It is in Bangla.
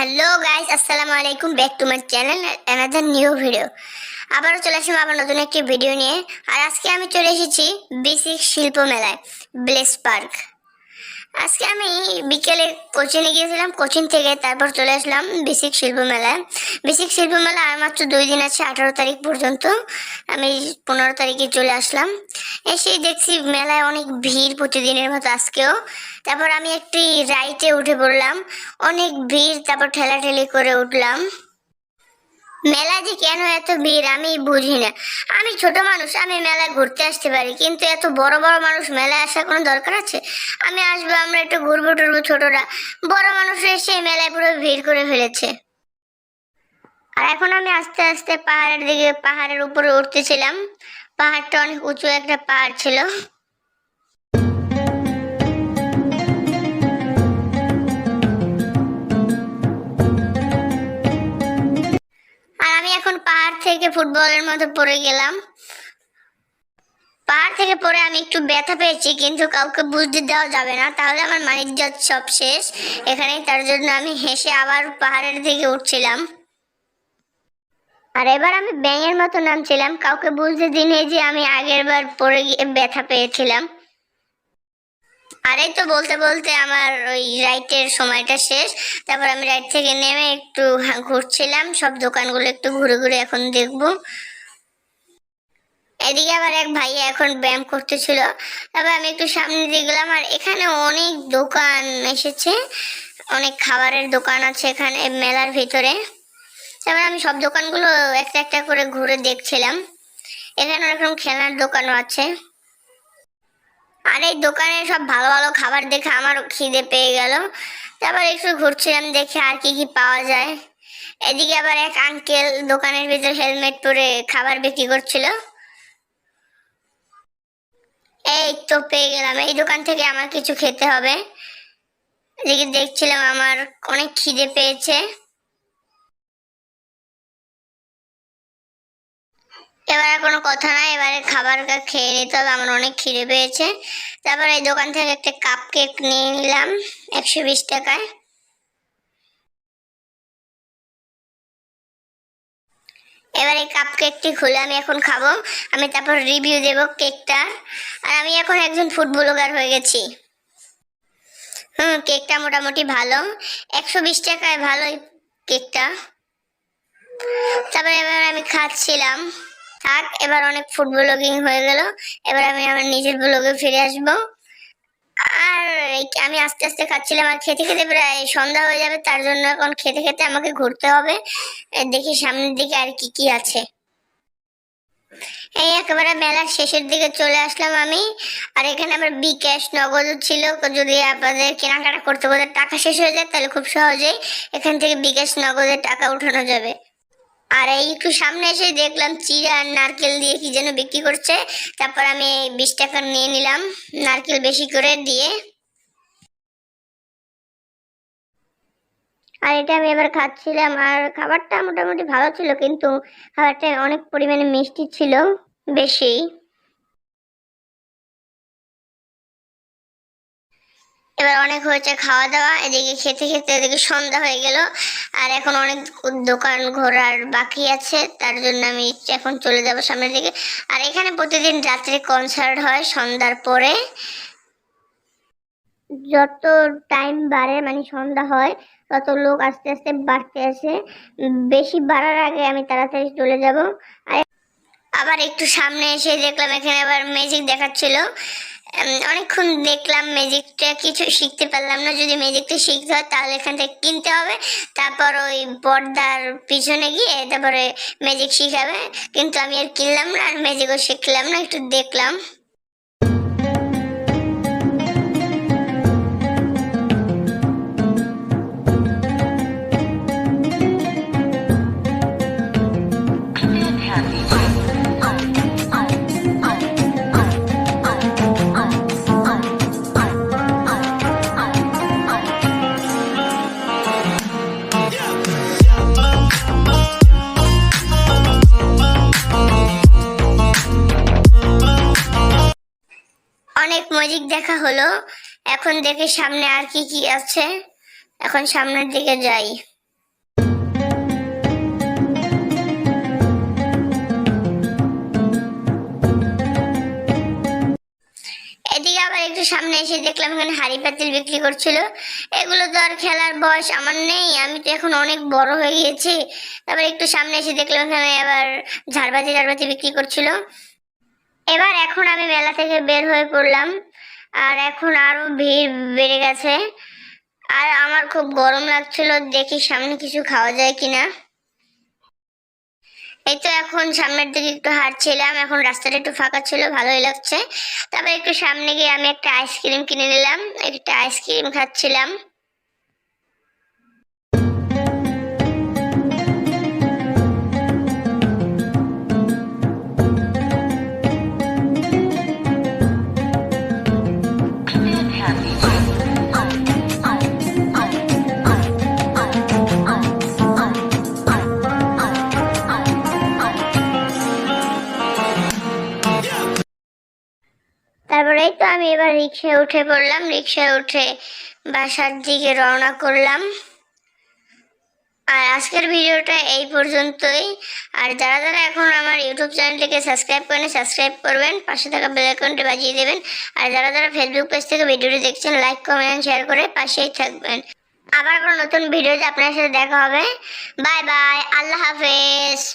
হ্যালো গাইস, আসসালামু আলাইকুম, back to my channel another new video. আবারও চলে আসলাম আবার নতুন একটি ভিডিও নিয়ে। আর আজকে আমি চলে এসেছি বেসিক শিল্প মেলায়, ব্লেস পার্ক। আজকে আমি বিকেলে কোচিংয়ে গিয়েছিলাম, কোচিং থেকে তারপর চলে আসলাম বেসিক শিল্প মেলায়। বেসিক শিল্প মেলা আর মাত্র 2 দিন আছে, 18 তারিখ পর্যন্ত। আমি 15 তারিখে চলে আসলাম। এসেই দেখছি মেলায় অনেক ভিড়, প্রতিদিনের মতো আজকেও। তারপর আমি একটি রাইডে উঠে পড়লাম, অনেক ভিড়, তারপর ঠেলাঠেলি করে উঠলাম। মেলায় যে কেন এত ভিড় আমি বুঝি না। আমি ছোট মানুষ, আমি মেলায় ঘুরতে আসতে পারি, কিন্তু এত বড় বড় মানুষ মেলায় আসার কোনো দরকার আছে? আমি আসবো, আমরা একটু ঘুরবো টুরবো, ছোটরা। বড় মানুষ এসে মেলায় পুরো ভিড় করে ফেলেছে। আর এখন আমি আস্তে আস্তে পাহাড়ের উপরে উঠতেছিলাম। পাহাড়টা অনেক উঁচু একটা পাহাড় ছিল। আর আমি এখন পাহাড় থেকে ফুটবলের মতো পড়ে গেলাম। পাহাড় থেকে পড়ে আমি একটু ব্যথা পেয়েছি, কিন্তু কাউকে বুঝতে দেওয়া যাবে না, তাহলে আমার মানিজ্জত সব শেষ এখানেই। তার জন্য আমি হেসে আবার পাহাড়ের দিকে উঠছিলাম। আর এবার আমি ব্যাঙের মতো নামছিলাম, কাউকে বুঝতে দিইনি যে আমি আগের বার পড়ে গিয়ে ব্যথা পেয়েছিলাম। আর এই তো বলতে বলতে আমার ওই রাইডের সময়টা শেষ। তারপর আমি রাইড থেকে নেমে একটু ঘুরছিলাম, সব দোকানগুলো একটু ঘুরে ঘুরে এখন দেখবো। এদিকে আবার এক ভাইয়া এখন ব্যায়াম করতেছিল। তারপর আমি একটু সামনে দিয়ে গেলাম, আর এখানে অনেক দোকান এসেছে, অনেক খাবারের দোকান আছে এখানে মেলার ভিতরে। তারপর আমি সব দোকানগুলো একটা একটা করে ঘুরে দেখছিলাম। এখানে এরকম খেলনার দোকানও আছে। আর এই দোকানে সব ভালো ভালো খাবার দেখে আমারও খিদে পেয়ে গেল। তারপর একটু ঘুরছিলাম, দেখে আর কি কি পাওয়া যায়। এদিকে আবার এক আঙ্কেল দোকানের ভিতর হেলমেট পরে খাবার বিক্রি করছিল। এই তো পেয়ে গেলাম, এই দোকান থেকে আমার কিছু খেতে হবে। এদিকে দেখছিলাম, আমার অনেক খিদে পেয়েছে। এবার আর কোনো কথা নাই, এবারে খাবার খেয়ে নিতে হবে, আমার অনেক খিদে পেয়েছে। তারপর এই দোকান থেকে একটা কাপ কেক নিয়ে নিলাম 120 টাকায়। এবার এই কাপ কেকটি খুলে আমি এখন খাবো, আমি তারপর রিভিউ দেব কেকটার। আর আমি এখন একজন ফুড ব্লগার হয়ে গেছি। কেকটা মোটামুটি ভালো, 120 টাকায় ভালোই কেকটা। তারপর এবার আমি খাচ্ছিলাম। থাক, এবার অনেক ফুড ব্লগিং হয়ে গেল, এবার আমি আমার নিজের ব্লগে ফিরে আসবো। আর আমি আস্তে আস্তে খাচ্ছিলাম, আর খেতে খেতে প্রায় সন্ধ্যা হয়ে যাবে, তার জন্য এখন খেতে খেতে আমাকে ঘুরতে হবে, দেখি সামনের দিকে আর কি কি আছে। এই একেবারে মেলার শেষের দিকে চলে আসলাম আমি। আর এখানে আবার বিকাশ নগদ ছিল, যদি আপনাদের কেনাকাটা করতে বলে টাকা শেষ হয়ে যায় তাহলে খুব সহজেই এখান থেকে বিকাশ নগদের টাকা উঠানো যাবে। আর এই একটু সামনে এসে দেখলাম চিড়া আর নারকেল দিয়ে কি যেন বিক্রি করছে। তারপর আমি 20 টাকা নিয়ে নিলাম, নারকেল বেশি করে দিয়ে। আর এটা আমি এবার খাচ্ছিলাম, আর খাবারটা মোটামুটি ভালো ছিল, কিন্তু খাবারটা অনেক পরিমাণে মিষ্টি ছিল, বেশি। এবার অনেক হয়েছে খাওয়া দাওয়া, এদিকে খেতে খেতে এদিকে সন্ধ্যা হয়ে গেল। আর এখন অনেক দোকান ঘোরার বাকি আছে, তার জন্য আমি এখন চলে যাব সামনের দিকে। আর এখানে প্রতিদিন রাত্রে কনসার্ট হয় সন্ধ্যার পরে। যত টাইম বাড়ে মানে সন্ধ্যা হয়, তত লোক আস্তে আস্তে বাড়তে আসে। বেশি বাড়ার আগে আমি তাড়াতাড়ি চলে যাব। আর আবার একটু সামনে এসে দেখলাম এখানে আবার ম্যাজিক দেখাচ্ছিল। অনেকক্ষণ দেখলাম, ম্যাজিকটা কিছু শিখতে পারলাম না। যদি ম্যাজিকটা শিখতে হয় তাহলে এখান থেকে কিনতে হবে, তারপর ওই পর্দার পিছনে গিয়ে তারপরে ম্যাজিক শিখাবে। কিন্তু আমি আর কিনলাম না, আর ম্যাজিকও শিখলাম না, একটু দেখলাম। অনেক ম্যাজিক দেখা হলো, এখন দেখে সামনে আর কি কি আছে, এখন সামনের দিকে যাই। আবার একটু সামনে এসে দেখলাম এখানে হাঁড়ি পাতিল বিক্রি করছিল। এগুলো তো আর খেলার বয়স আমার নেই, আমি তো এখন অনেক বড় হয়ে গিয়েছি। তারপর একটু সামনে এসে দেখলাম এখানে আবার ঝাড়বাতি বিক্রি করছিল। এবার এখন আমি মেলা থেকে বের হয়ে পড়লাম, আর এখন আরো ভিড় বেড়ে গেছে। আর আমার খুব গরম লাগছিল, দেখি সামনে কিছু খাওয়া যায় কিনা। এই তো এখন সামনের দিকে একটু হাঁটছিলাম, এখন রাস্তাটা একটু ফাঁকা ছিল, ভালোই লাগছে। তারপর একটু সামনে গিয়ে আমি একটা আইসক্রিম কিনে নিলাম, একটা আইসক্রিম খাচ্ছিলাম। তারপরে এই তো আমি এবার রিক্সায় উঠে পড়লাম, রিক্সায় উঠে বাসার দিকে রওনা করলাম। আর আজকের ভিডিওটা এই পর্যন্তই। আর যারা যারা এখন আমার ইউটিউব চ্যানেলটিকে সাবস্ক্রাইব করেন, সাবস্ক্রাইব করবেন, পাশে থাকা বেল আইকনটি বাজিয়ে দেবেন। আর যারা যারা ফেসবুক পেজ থেকে ভিডিওটি দেখছেন, লাইক কমেন্ট শেয়ার করে পাশেই থাকবেন। আবার কোনো নতুন ভিডিওতে আপনার সাথে দেখা হবে। বাই বাই, আল্লাহ হাফেজ।